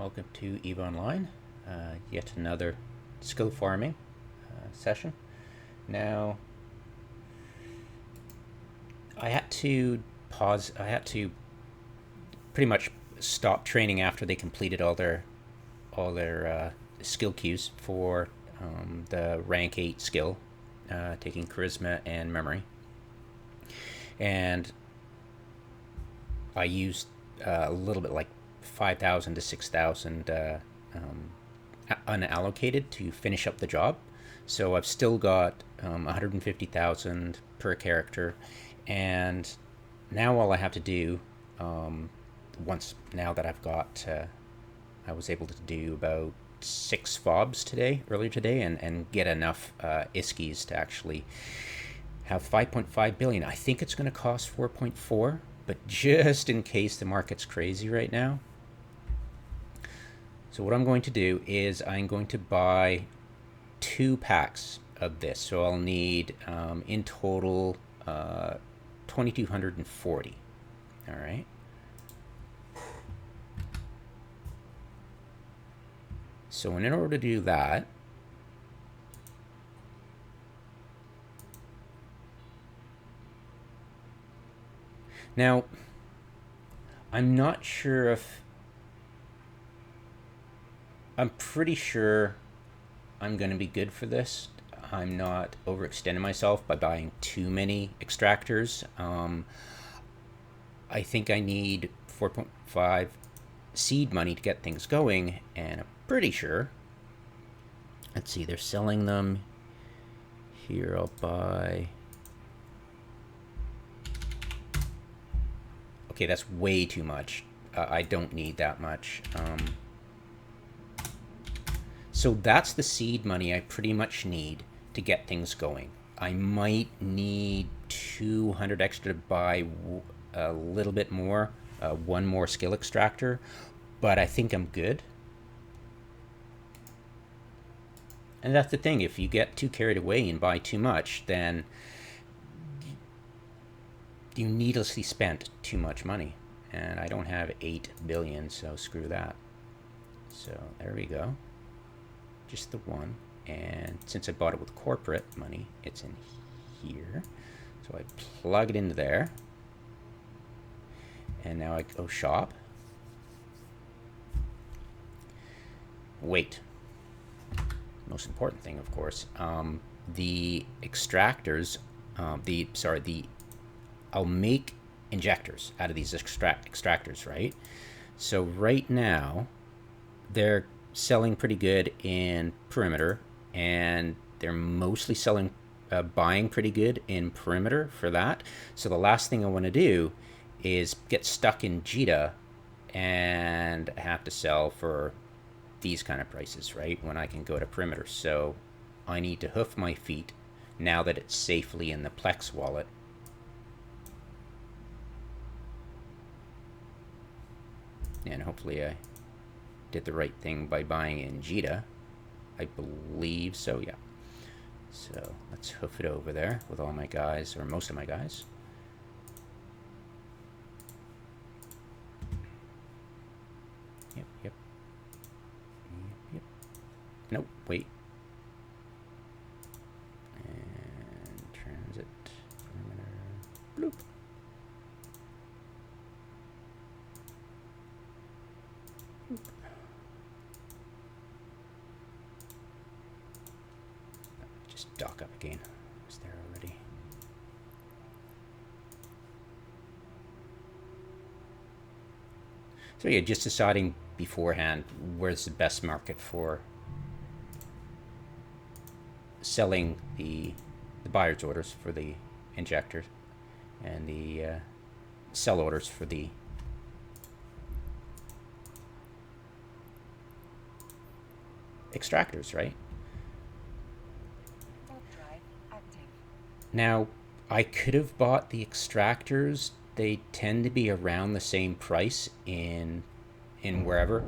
welcome to EVE Online, yet another skill farming session. Now, I had to pause, I had to pretty much stop training after they completed all their skill queues for the rank 8 skill, taking charisma and memory. And I used a little bit like 5,000 to 6,000 unallocated to finish up the job. So I've still got 150,000 per character, and now all I have to do, now that I've got, I was able to do about 6 fobs earlier today, and get enough ISKIs to actually have 5.5 billion. I think it's going to cost 4.4, but just in case the market's crazy right now. So what I'm going to do is I'm going to buy 2 packs of this. So I'll need, in total, 2,240. All right. So in order to do that, now, I'm not sure if, I'm pretty sure I'm going to be good for this. I'm not overextending myself by buying too many extractors. I think I need 4.5 seed money to get things going, and I'm pretty sure, let's see, they're selling them here. I'll buy, okay, that's way too much. I don't need that much. So that's the seed money I pretty much need to get things going. I might need 200 extra to buy a little bit more, one more skill extractor, but I think I'm good. And that's the thing, if you get too carried away and buy too much, then you needlessly spent too much money. And I don't have 8 billion, so screw that. So there we go. Just the one. And since I bought it with corporate money, it's in here. So I plug it into there. And now I go shop. Wait. Most important thing, of course. The extractors, I'll make injectors out of these extractors, right? So right now, they're selling pretty good in perimeter, and they're mostly selling, buying pretty good in perimeter for that. So the last thing I want to do is get stuck in JITA and have to sell for these kind of prices, right, when I can go to perimeter. So I need to hoof my feet now that it's safely in the Plex wallet. And hopefully I did the right thing by buying in JITA. I believe so, yeah. So let's hoof it over there with all my guys, or most of my guys. Yep. Nope, wait. And transit, perimeter, bloop. Just dock up again. It's there already. So yeah, just deciding beforehand where's the best market for selling the buyer's orders for the injectors, and the sell orders for the extractors, right? Now, I could have bought the extractors. They tend to be around the same price in wherever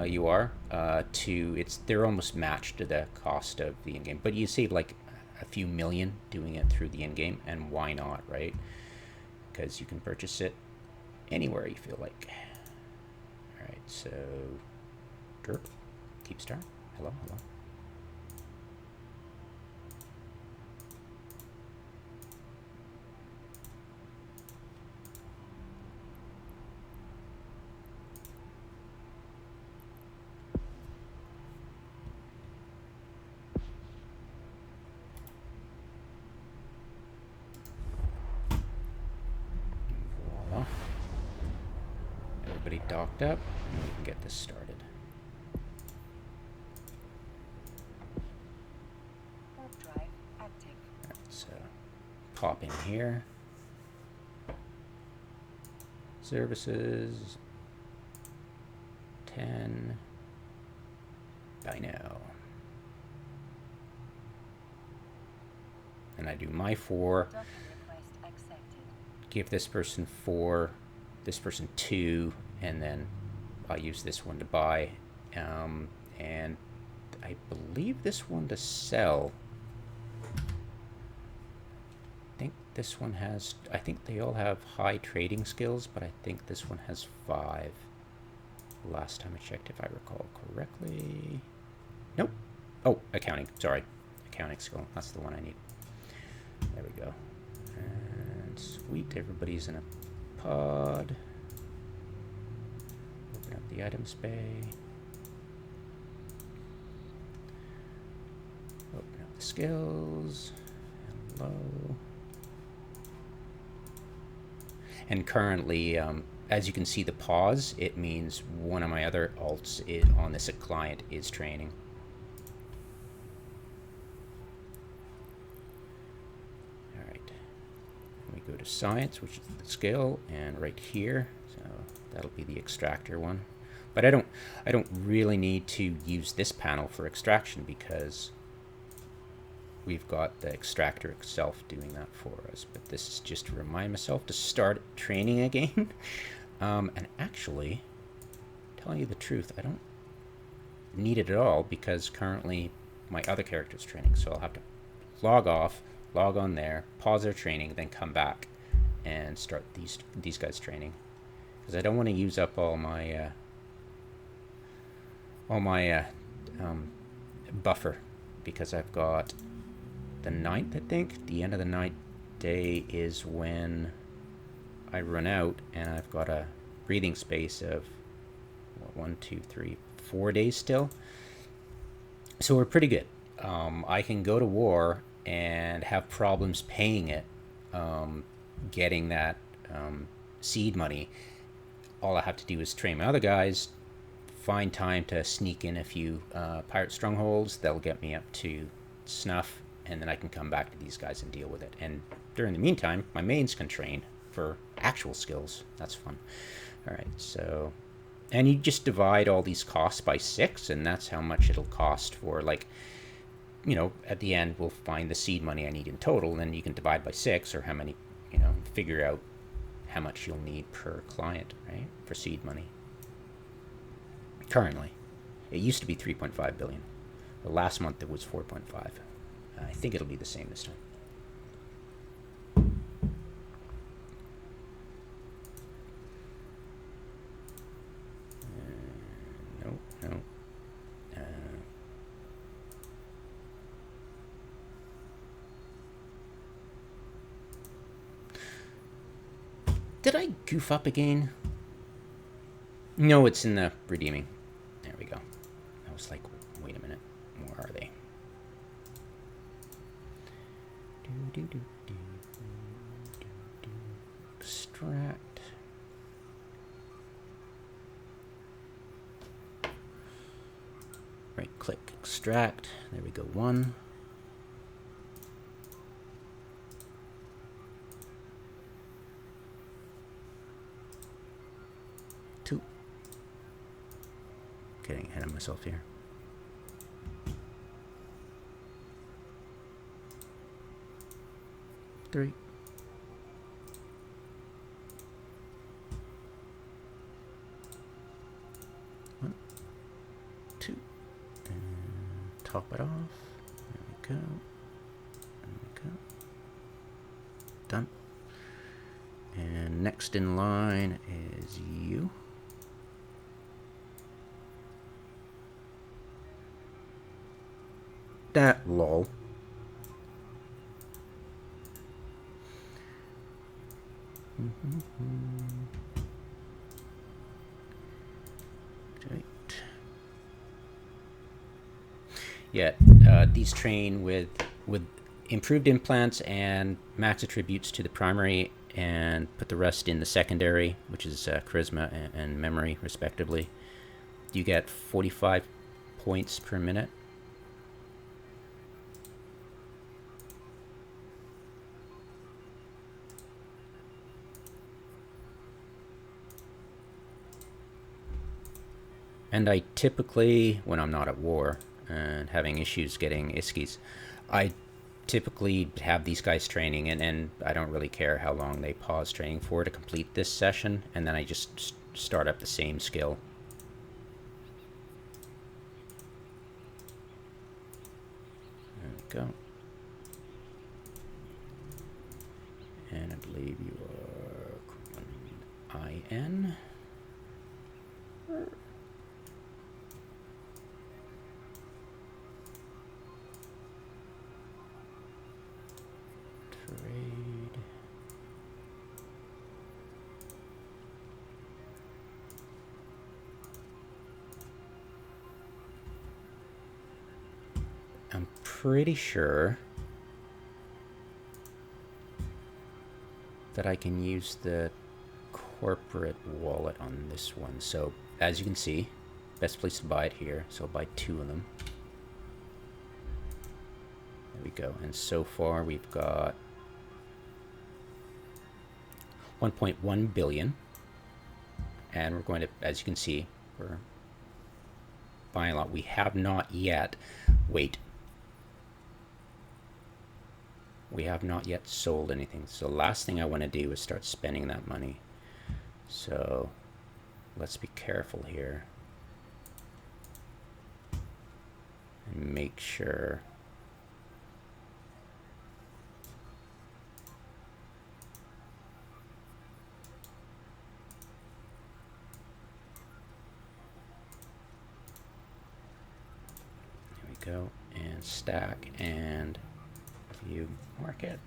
you are. They're almost matched to the cost of the in-game, but you save like a few million doing it through the in-game, and why not, right? Because you can purchase it anywhere you feel like. All right, so Derp. Keep star. Hello, hello. Voila. Everybody docked up, and we can get this started. Drive active. Alright, so pop in here. Services. 10. Dino. And I do my 4. Docking request accepted. Give this person 4, this person 2, and then I'll use this one to buy. And I believe this one to sell. I think this one has, I think they all have high trading skills, but I think this one has 5. Last time I checked, if I recall correctly. Nope. Oh, accounting. Sorry. Accounting skill. That's the one I need. There we go. And sweet. Everybody's in a pod. Open up the items bay. Open up the skills. Hello. And currently, as you can see the pause, it means one of my other alts on this client is training. All right. We go to science, which is the skill, and right here, so that'll be the extractor one. But I don't really need to use this panel for extraction because we've got the extractor itself doing that for us. But this is just to remind myself to start training again. And actually, telling you the truth, I don't need it at all because currently my other character is training. So I'll have to log off, log on there, pause their training, then come back and start these guys training. Because I don't want to use up all my buffer, because I've got the 9th, I think. The end of the 9th day is when I run out, and I've got a breathing space of 1, 2, 3, 4 days still. So we're pretty good. I can go to war and have problems paying it, getting that seed money. All I have to do is train my other guys, find time to sneak in a few pirate strongholds. They'll get me up to snuff, and then I can come back to these guys and deal with it. And during the meantime, my mains can train for actual skills. That's fun. All right, so, and you just divide all these costs by 6, and that's how much it'll cost for, like, you know, at the end we'll find the seed money I need in total, and then you can divide by 6, or how many, you know, figure out how much you'll need per client, right, for seed money. Currently, it used to be 3.5 billion. The last month it was 4.5. I think it'll be the same this time. No. Did I goof up again? No, it's in the redeeming. There we go. I was like, wait a minute. Where are they? Extract. Right click, extract. There we go. 1. 2. Getting ahead of myself here. 3. 1, 2, and top it off. There we go. There we go. Done. And next in line is you. that lol. Right. Yeah, these train with improved implants and max attributes to the primary, and put the rest in the secondary, which is charisma and memory, respectively. You get 45 points per minute. And I typically, when I'm not at war and having issues getting iskies, I typically have these guys training, and I don't really care how long they pause training for to complete this session, and then I just start up the same skill. There we go. And I believe you are IN. Trade. I'm pretty sure that I can use the corporate wallet on this one. So as you can see, best place to buy it here. So I'll buy 2 of them. There we go. And so far we've got 1.1 billion. And we're going to, as you can see, we're buying a lot. We have not yet, wait. We have not yet sold anything. So the last thing I want to do is start spending that money. So let's be careful here. And make sure. There we go. And stack and view market.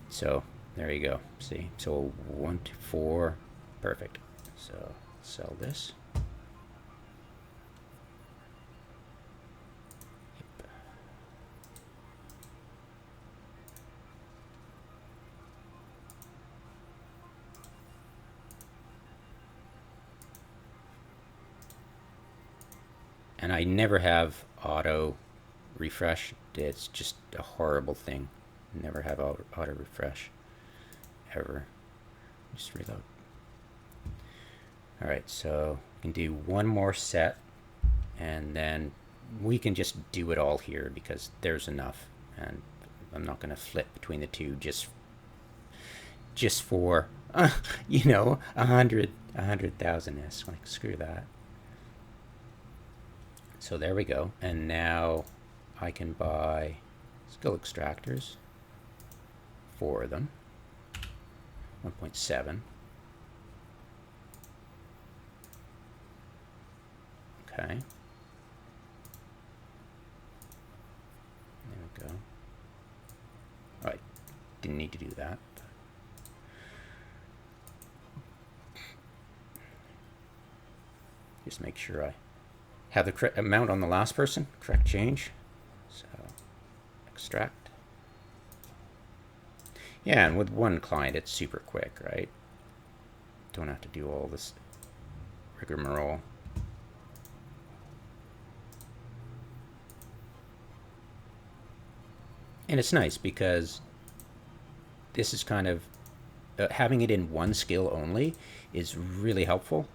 So there you go. See, so 1 to 4, perfect. So sell this. Yep. And I never have auto refresh. It's just a horrible thing. Never have auto refresh ever. Just reload. All right, so we can do one more set, and then we can just do it all here because there's enough, and I'm not going to flip between the two just for you know, 100,000 s. Like, screw that. So there we go. And now I can buy skill extractors, 4 of them, 1.7. Okay. There we go. Oh, I didn't need to do that. Just make sure I have the correct amount on the last person, correct change. So extract. Yeah, and with one client, it's super quick, right? Don't have to do all this rigmarole. And it's nice because this is kind of having it in one skill only is really helpful.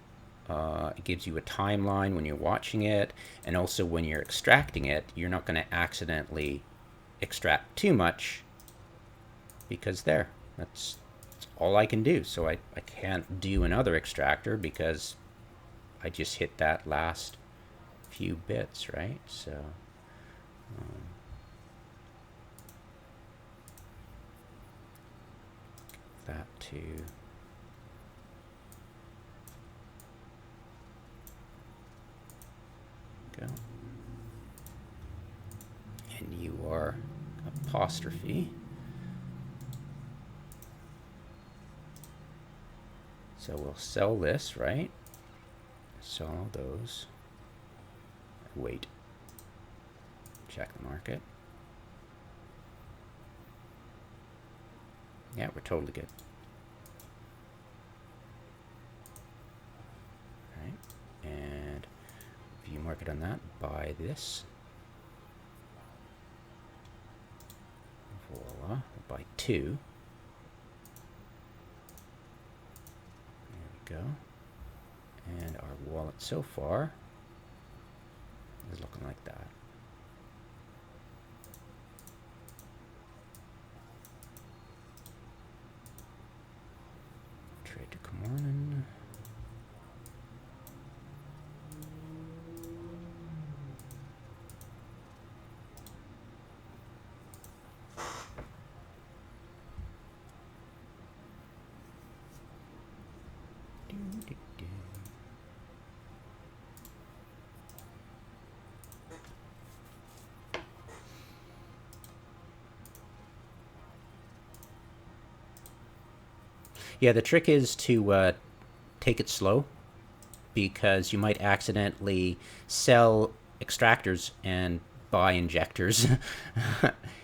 It gives you a timeline when you're watching it, and also when you're extracting it, you're not going to accidentally extract too much, because that's all I can do. So I can't do another extractor because I just hit that last few bits, right? So that to go. and you are apostrophe. So we'll sell this, right? Sell those. Wait. Check the market. Yeah, we're totally good. All right. And view market on that. Buy this. Voila. We'll buy 2. There we go. And our wallet so far is looking like that. Trade to come on. Yeah, the trick is to take it slow, because you might accidentally sell extractors and buy injectors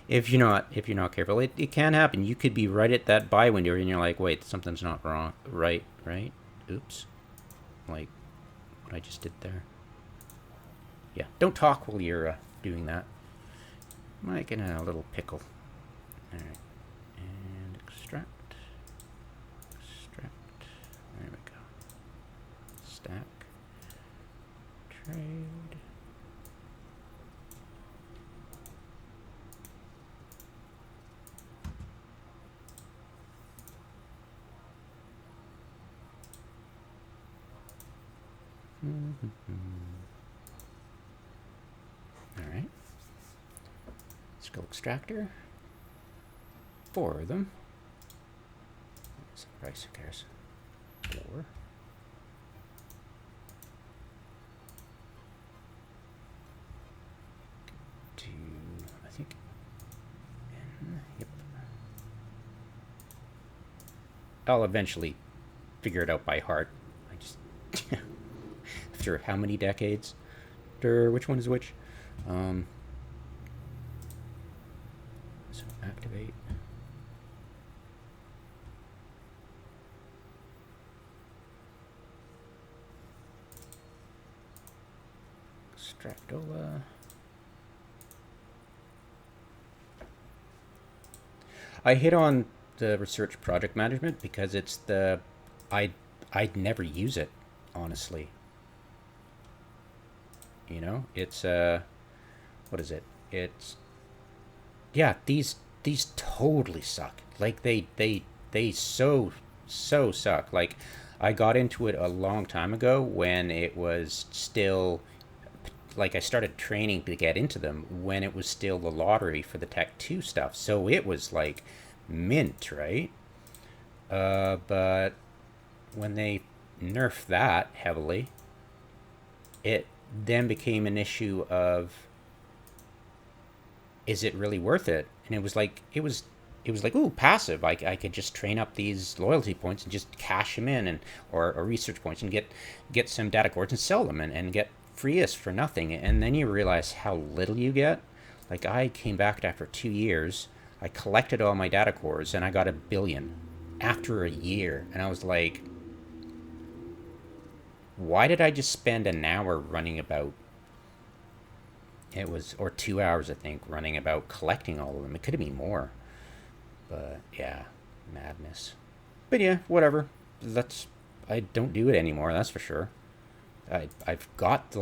if you're not careful. It can happen. You could be right at that buy window and you're like, wait, something's not wrong. Right. Oops. Like what I just did there. Yeah, don't talk while you're doing that. Might get in a little pickle. All right, and extract. There we go. Stack. Trade. All right. Skill extractor. 4 of them. What's the price? Who cares? 4. To, I think, yep. I'll eventually figure it out by heart. I just, after how many decades? Which one is which? So activate. Extractola. I hit on the research project management because it's the I'd never use it, honestly. You know, it's what is it? It's, yeah, these totally suck. Like they so suck. Like I got into it a long time ago when it was still, like, I started training to get into them when it was still the lottery for the Tech 2 stuff. So it was like mint, right? But when they nerfed that heavily, it then became an issue of, is it really worth it? And it was like, ooh, passive. I could just train up these loyalty points and just cash them in, and or research points, and get some data cores and sell them, and get freest for nothing. And then you realize how little you get. Like, I came back after 2 years, I collected all my data cores, and I got 1,000,000,000 after a year. And I was like, why did I just spend an hour running about, it was, or 2 hours, I think, running about collecting all of them? It could have been more. But yeah, madness. But yeah, whatever. That's, I don't do it anymore, that's for sure. I've got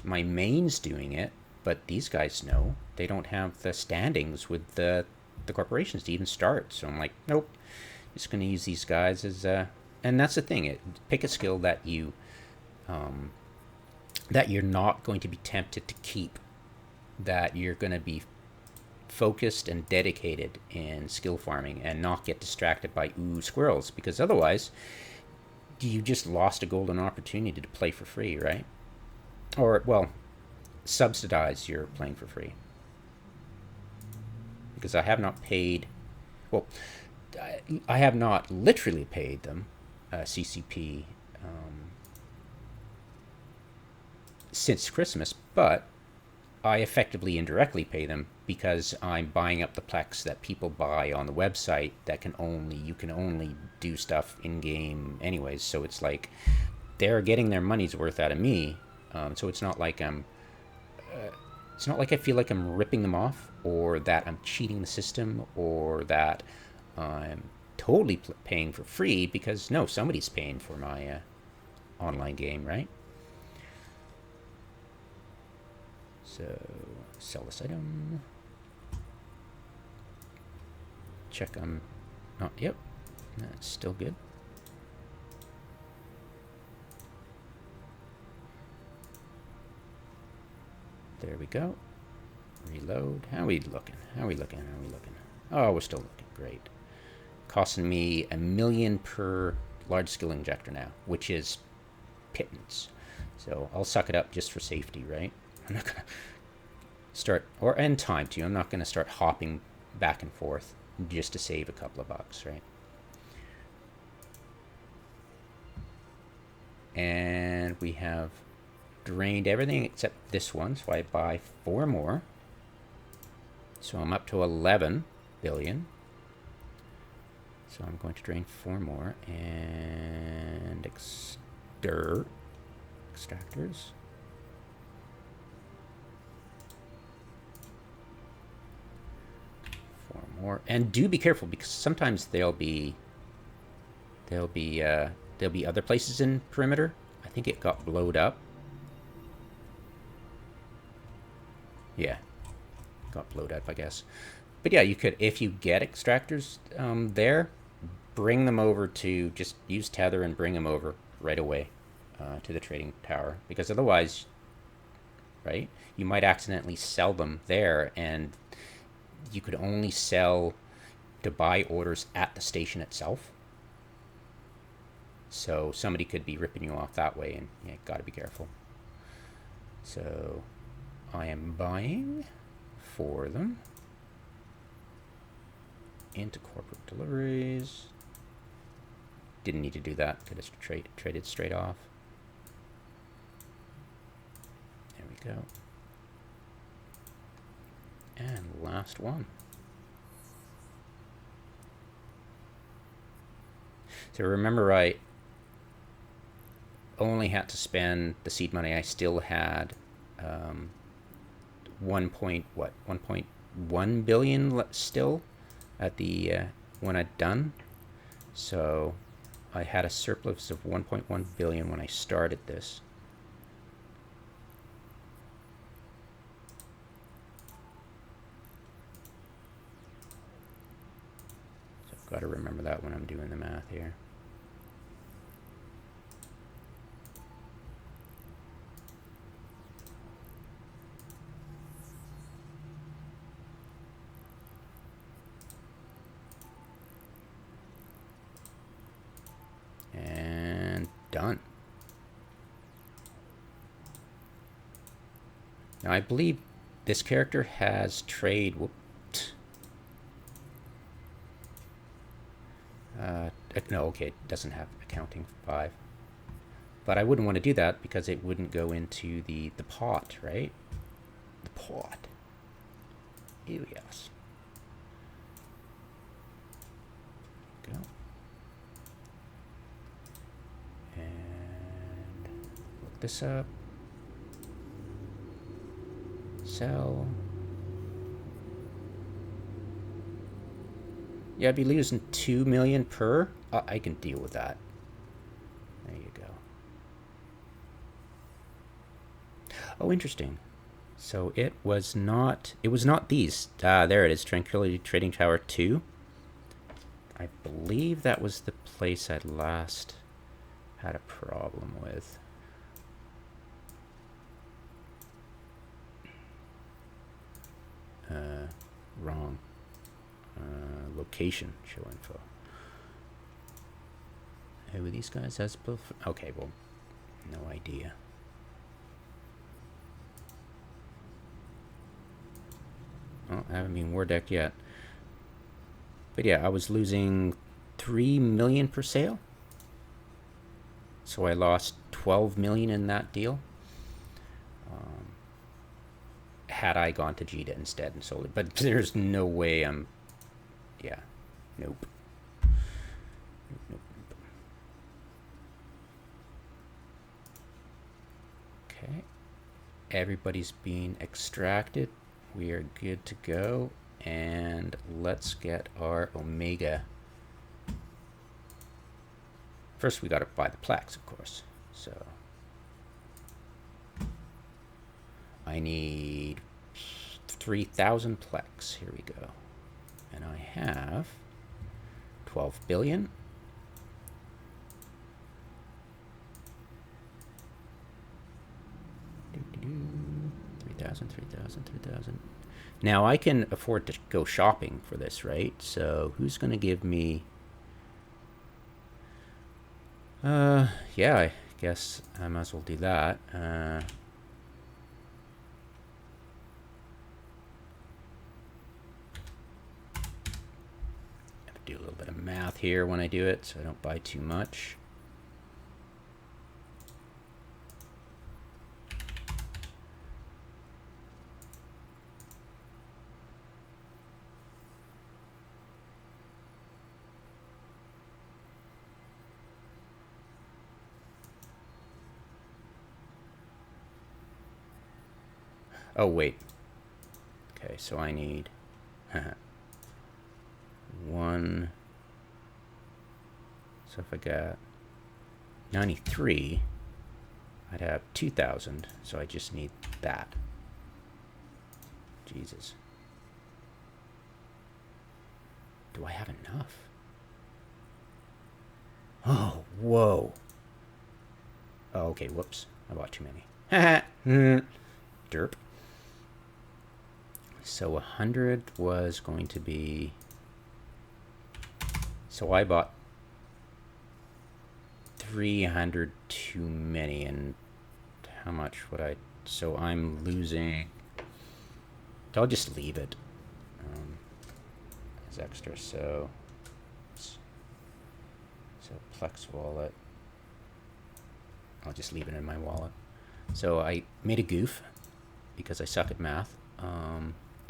my mains doing it, but these guys know they don't have the standings with the corporations to even start. So I'm like, nope, just going to use these guys as and that's the thing. Pick a skill that you're not going to be tempted to keep, that you're going to be focused and dedicated in skill farming and not get distracted by squirrels, because otherwise you just lost a golden opportunity to play for free, right? Or, well, subsidize your playing for free. Because I have not paid, well, I have not literally paid them CCP since Christmas, but I effectively indirectly pay them because I'm buying up the plex that people buy on the website that you can only do stuff in game anyways. So it's like they're getting their money's worth out of me. So it's not like it's not like I feel like I'm ripping them off or that I'm cheating the system or that I'm totally paying for free, because no, somebody's paying for my online game, right? So sell this item. Check I'm not, yep, that's still good. There we go. Reload. How are we looking? How are we looking? How are we looking? Oh, we're still looking great. Costing me $1 million per large skill injector now, which is pittance. So I'll suck it up just for safety, right? I'm not gonna start, or end time too. I'm not gonna start hopping back and forth just to save a couple of bucks, right? And we have drained everything except this one, so I buy 4 more. So I'm up to 11 billion. So I'm going to drain 4 more and extractors. 4 more, and do be careful because sometimes there'll be other places in perimeter. I think it got blowed up. Yeah, got blowed up, I guess. But yeah, you could, if you get extractors there, bring them over to, just use tether and bring them over right away to the trading tower, because otherwise, right, you might accidentally sell them there, and you could only sell to buy orders at the station itself. So somebody could be ripping you off that way, and you gotta be careful. So I am buying for them into corporate deliveries. Didn't need to do that. Could have traded straight off. There we go. And last one. So remember, I only had to spend the seed money. I still had 1.1 billion still at the when I'd done. So I had a surplus of 1.1 billion when I started this. So I've got to remember that when I'm doing the math here. And done. Now I believe this character has trade. No, okay, it doesn't have accounting 5. But I wouldn't want to do that because it wouldn't go into the pot, right? The pot. Ew, yes. Go. And look this up. Sell. Yeah, I'd be losing 2 million per. I can deal with that. There you go. Oh, interesting. So it was not these. There it is, Tranquility Trading Tower 2. I believe that was the place I last had a problem with. Wrong. Location, show info. Who are these guys? That's both. Okay, well, no idea. Well, I haven't been war decked yet. But yeah, I was losing 3 million per sale. So I lost 12 million in that deal. Had I gone to Jita instead and sold it. But there's no way I'm... Yeah. Nope. Nope. Okay. Everybody's being extracted. We are good to go. And let's get our Omega. First, we got to buy the plex, of course. So I need 3,000 plex. Here we go. And I have 12 billion. $3,000, $3,000. Now I can afford to go shopping for this, right? So who's going to give me... yeah, I guess I might as well do that. Have to do a little bit of math here when I do it, so I don't buy too much. Oh, wait. Okay, so I need one. So if I got 93, I'd have 2,000. So I just need that. Jesus. Do I have enough? Oh, whoa. Oh, okay, whoops. I bought too many. Derp. So 100 was going to be... So I bought 300 too many, and how much would I... So I'm losing... I'll just leave it as extra. So Plex wallet. I'll just leave it in my wallet. So I made a goof because I suck at math.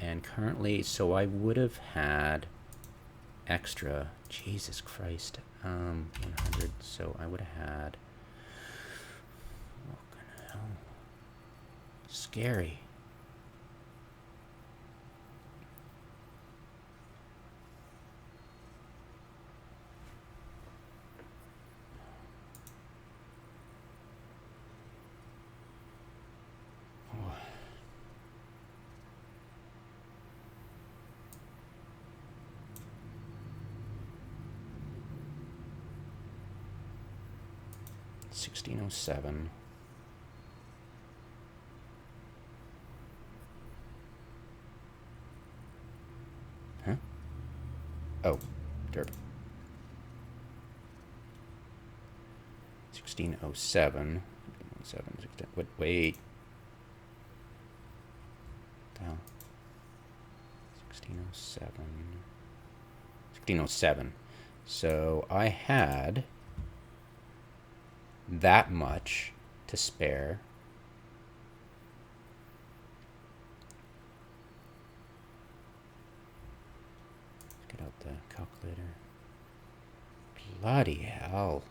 And currently, so I would have had extra, Jesus Christ, 100, so I would have had, what the hell, scary. $16.07. Huh? Oh, derp. 1607. 16. Wait. Down. 1607. 1607. So I had that much to spare. Let's get out the calculator. Bloody hell.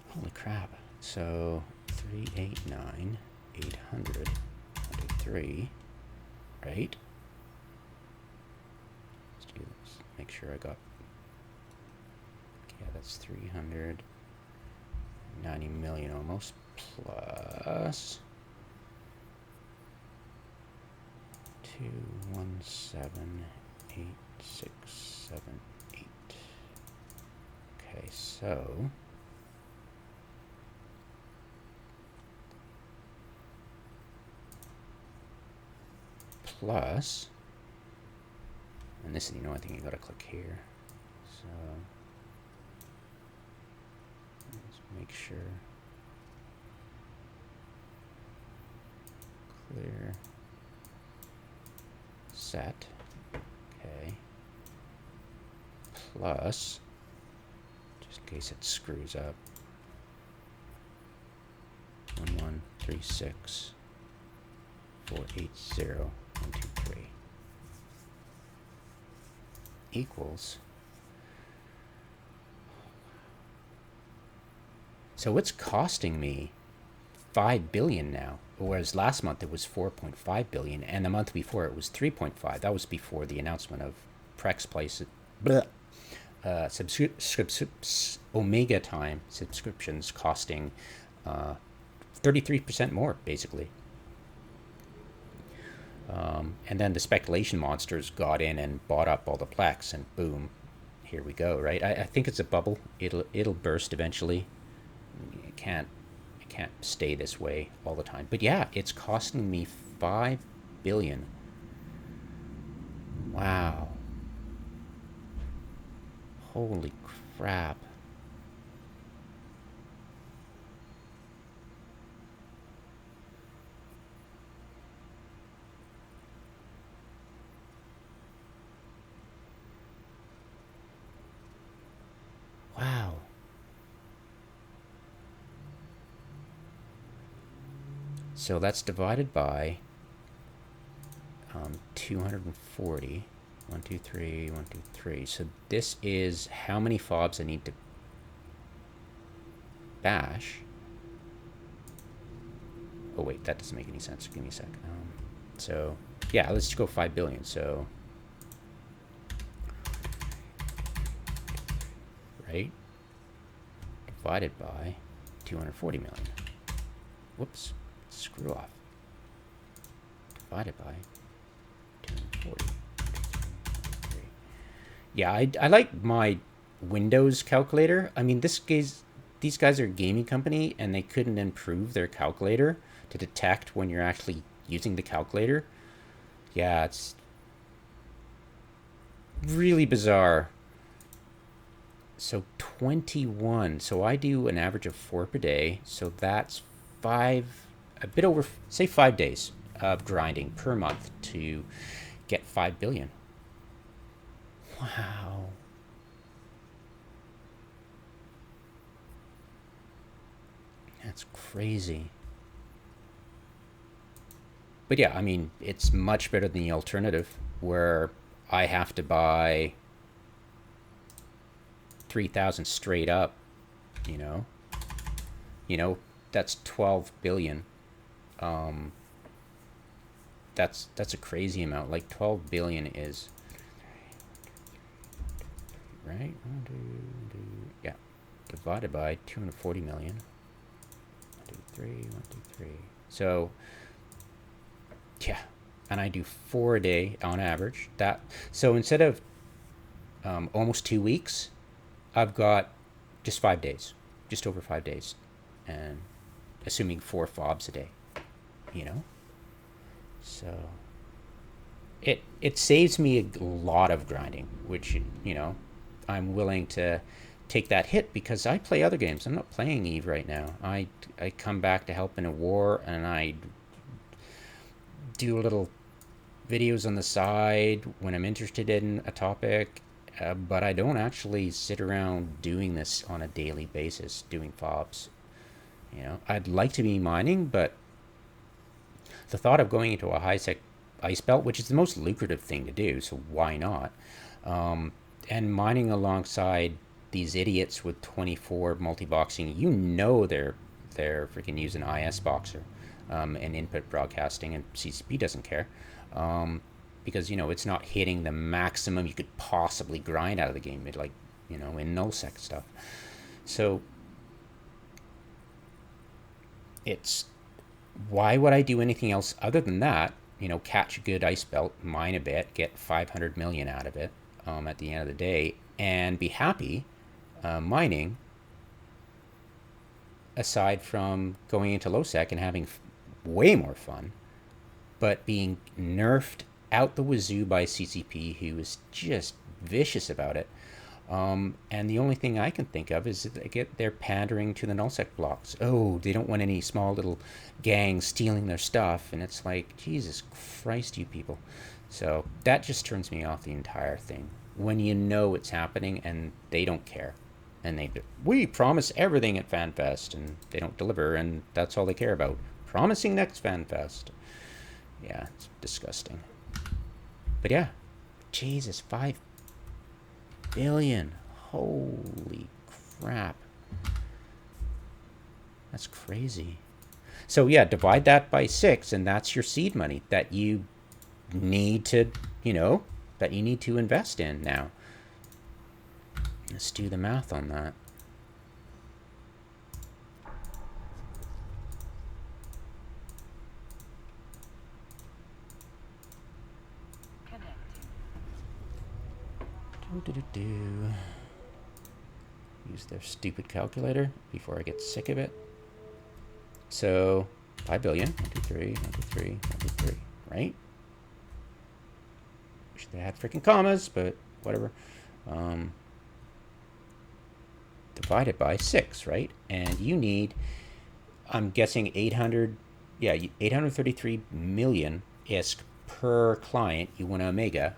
Holy crap. So 389, 800, 103, right? Let's do this. Make sure I got... Yeah, that's 390 million almost, plus 2178678. Okay, so plus, and this, you know, I think you gotta click here. So let's make sure. clear set, okay, plus, just in case it screws up, 1136.480.123 equals. So it's costing me 5 billion now, whereas last month it was 4.5 billion, and the month before it was 3.5. That was before the announcement of Prex Place, Omega Time subscriptions costing 33% more, basically. And then the speculation monsters got in and bought up all the plex, and boom, here we go. Right? I think it's a bubble. It'll burst eventually. It can't stay this way all the time. But yeah, it's costing me 5 billion. Wow. Holy crap. Wow. So that's divided by 240. 1, 2, 3, 1, 2, 3. So this is how many fobs I need to bash. Oh wait, that doesn't make any sense. Give me a sec. So yeah, let's just go 5 billion. So right, divided by 240 million. Whoops, screw off. Divided by 240. Yeah, I like my Windows calculator. I mean, these guys are a gaming company, and they couldn't improve their calculator to detect when you're actually using the calculator. Yeah, it's really bizarre. So 21. So I do an average of 4 per day. So that's a bit over, say 5 days of grinding per month to get 5 billion. Wow. That's crazy. But yeah, I mean, it's much better than the alternative where I have to buy 3,000 straight up, you know. That's 12 billion. That's a crazy amount. Like 12 billion is right? Yeah. Divided by 240 million. 1, 2, 3, 1, 2, 3. So, yeah. And I do 4 a day on average. So instead of almost 2 weeks, I've got just 5 days. Just over 5 days. And assuming 4 fobs a day. So it saves me a lot of grinding, which, I'm willing to take that hit because I play other games. I'm not playing Eve right now. I come back to help in a war, and I do little videos on the side when I'm interested in a topic, but I don't actually sit around doing this on a daily basis, doing fobs. I'd like to be mining, but the thought of going into a high-sec ice belt, which is the most lucrative thing to do, so why not? And mining alongside these idiots with 24 multi-boxing, they're freaking using IS Boxer and input broadcasting, and CCP doesn't care because it's not hitting the maximum you could possibly grind out of the game, in nullsec stuff. So it's, why would I do anything else other than that? Catch a good ice belt, mine a bit, get 500 million out of it at the end of the day, and be happy mining, aside from going into lowsec and having way more fun, but being nerfed out the wazoo by CCP, who is just vicious about it. And the only thing I can think of is that they're pandering to the nullsec blocks. Oh, they don't want any small little gangs stealing their stuff. And it's like, Jesus Christ, you people. So that just turns me off the entire thing. When you know it's happening and they don't care. And we promise everything at FanFest, and they don't deliver, and that's all they care about. Promising next FanFest. Yeah, it's disgusting. But yeah, Jesus, 5 billion. Holy crap. That's crazy. So yeah, divide that by 6, and that's your seed money that you need to, that you need to invest in now. Let's do the math on that. Connecting. Use their stupid calculator before I get sick of it. So 5 billion, 1, 2, 3, 1, 2, 3, 1, 2, 3, right? Wish they had freaking commas, but whatever. Divided by 6, right? And you need, I'm guessing 833 million ISK per client you want to Omega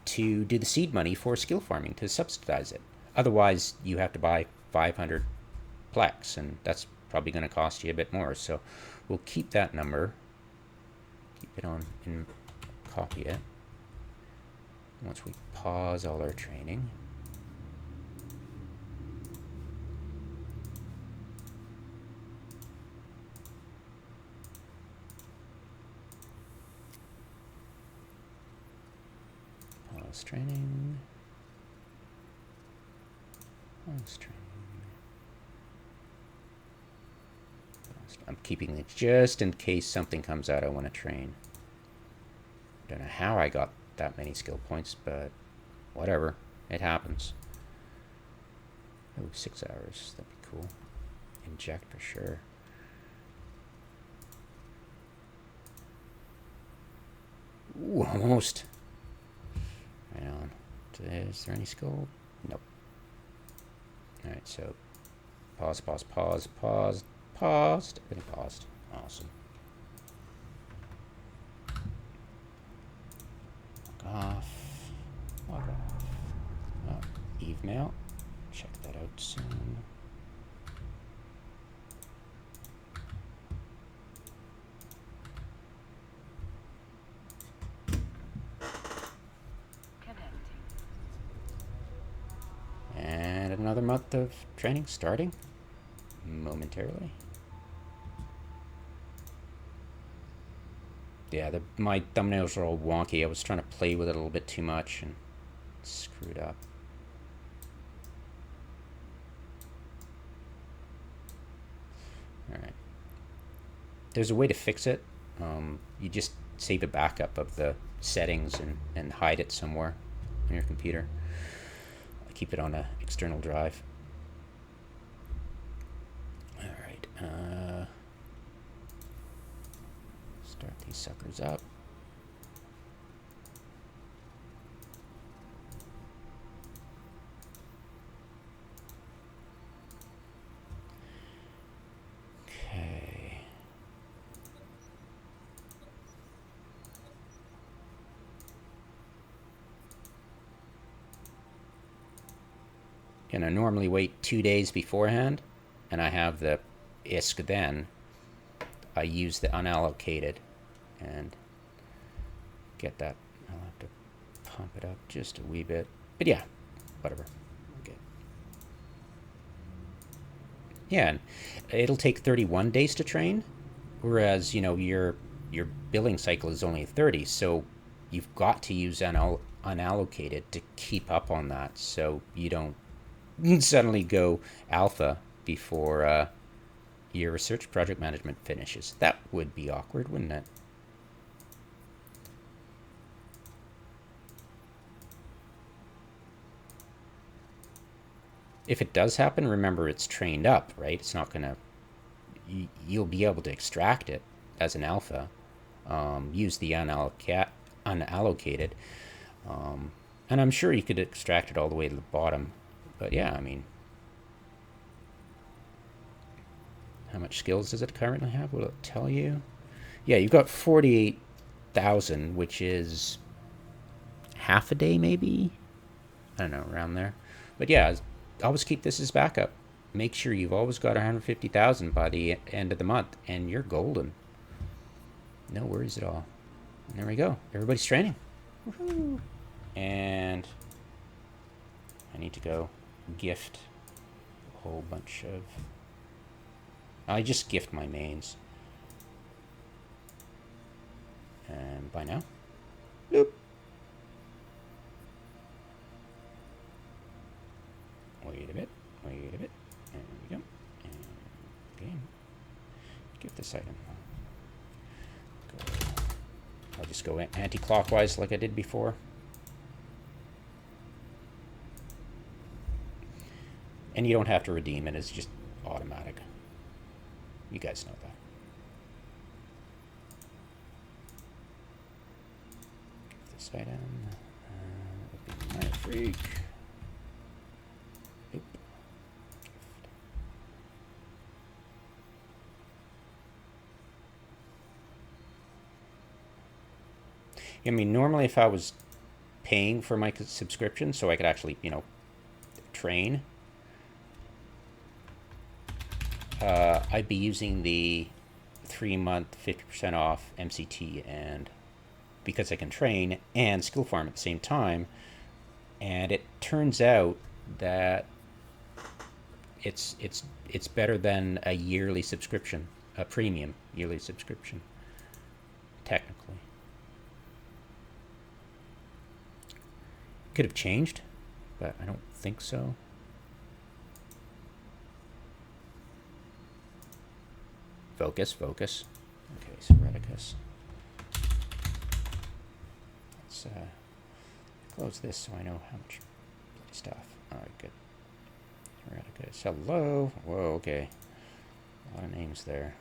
to do the seed money for skill farming to subsidize it. Otherwise, you have to buy 500 plex, and that's probably going to cost you a bit more. So we'll keep that number, keep it on, and copy it. Once we pause all our training. Pause training. Pause training. I'm keeping it just in case something comes out I want to train. Don't know how I got that many skill points, but whatever. It happens. Oh, 6 hours. That'd be cool. Inject for sure. Ooh, almost. Right on. Is there any skill? Nope. Alright, so pause, pause, pause, pause, paused. Everything paused. Awesome. Log off. Log off. Oh, Eve mail. Check that out soon. And another month of training starting momentarily. Yeah, my thumbnails are all wonky. I was trying to play with it a little bit too much and screwed up. Alright. There's a way to fix it. You just save a backup of the settings and hide it somewhere on your computer. I keep it on an external drive. Alright. Start these suckers up. Okay. And I normally wait 2 days beforehand, and I have the ISK then. I use the unallocated and get that. I'll have to pump it up just a wee bit. But yeah, whatever. Okay. Yeah, and it'll take 31 days to train, whereas, your billing cycle is only 30, so you've got to use unallocated to keep up on that, so you don't suddenly go alpha before your research project management finishes. That would be awkward, wouldn't it? If it does happen, remember it's trained up, right? It's not gonna, you'll be able to extract it as an alpha, use the unallocated, And I'm sure you could extract it all the way to the bottom. But yeah, I mean, how much skills does it currently have? Will it tell you? Yeah, you've got 48,000, which is half a day maybe? I don't know, around there. But yeah, always keep this as backup. Make sure you've always got 150,000 by the end of the month, and you're golden. No worries at all. And there we go. Everybody's training. Woohoo! And I need to go gift a whole bunch of... I just gift my mains. And by now. Bloop. Wait a bit. Wait a bit. There we go. And game. Gift this item. I'll just go anti-clockwise like I did before. And you don't have to redeem it, it's just automatic. You guys know that. This item would be my freak. Oop. I mean, normally if I was paying for my subscription so I could actually, you know, train, I'd be using the 3-month 50% off MCT, and because I can train and skill farm at the same time. And it turns out that it's better than a yearly subscription, a premium yearly subscription, technically. Could have changed, but I don't think so. Focus, focus. Okay, so Redicus. Let's close this so I know how much stuff. Alright, good. Redicus, hello. Whoa, okay. A lot of names there.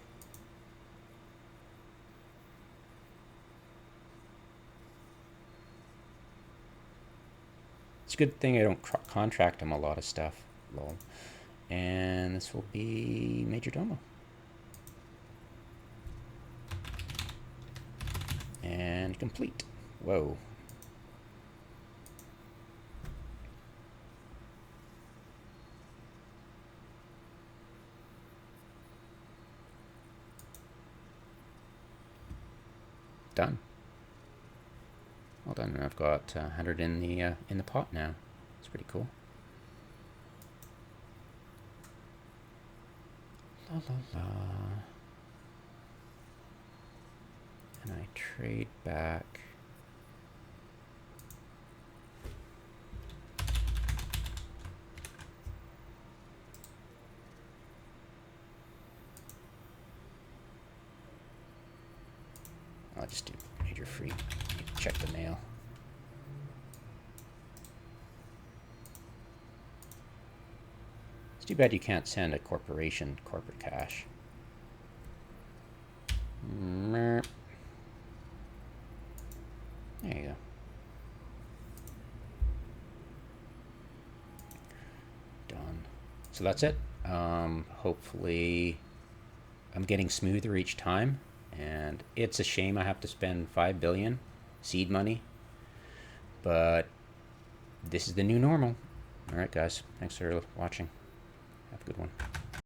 It's a good thing I don't contract them a lot of stuff. Lol. And this will be Major Domo. And complete. Whoa. Done. Well done. I've got 100 in the pot now. It's pretty cool. La la la. And I trade back. I'll just do major free. Check the mail. It's too bad you can't send a corporation corporate cash. There you go. Done. So that's it. Hopefully I'm getting smoother each time, and it's a shame I have to spend 5 billion seed money, but this is the new normal. All right, guys. Thanks for watching. Have a good one.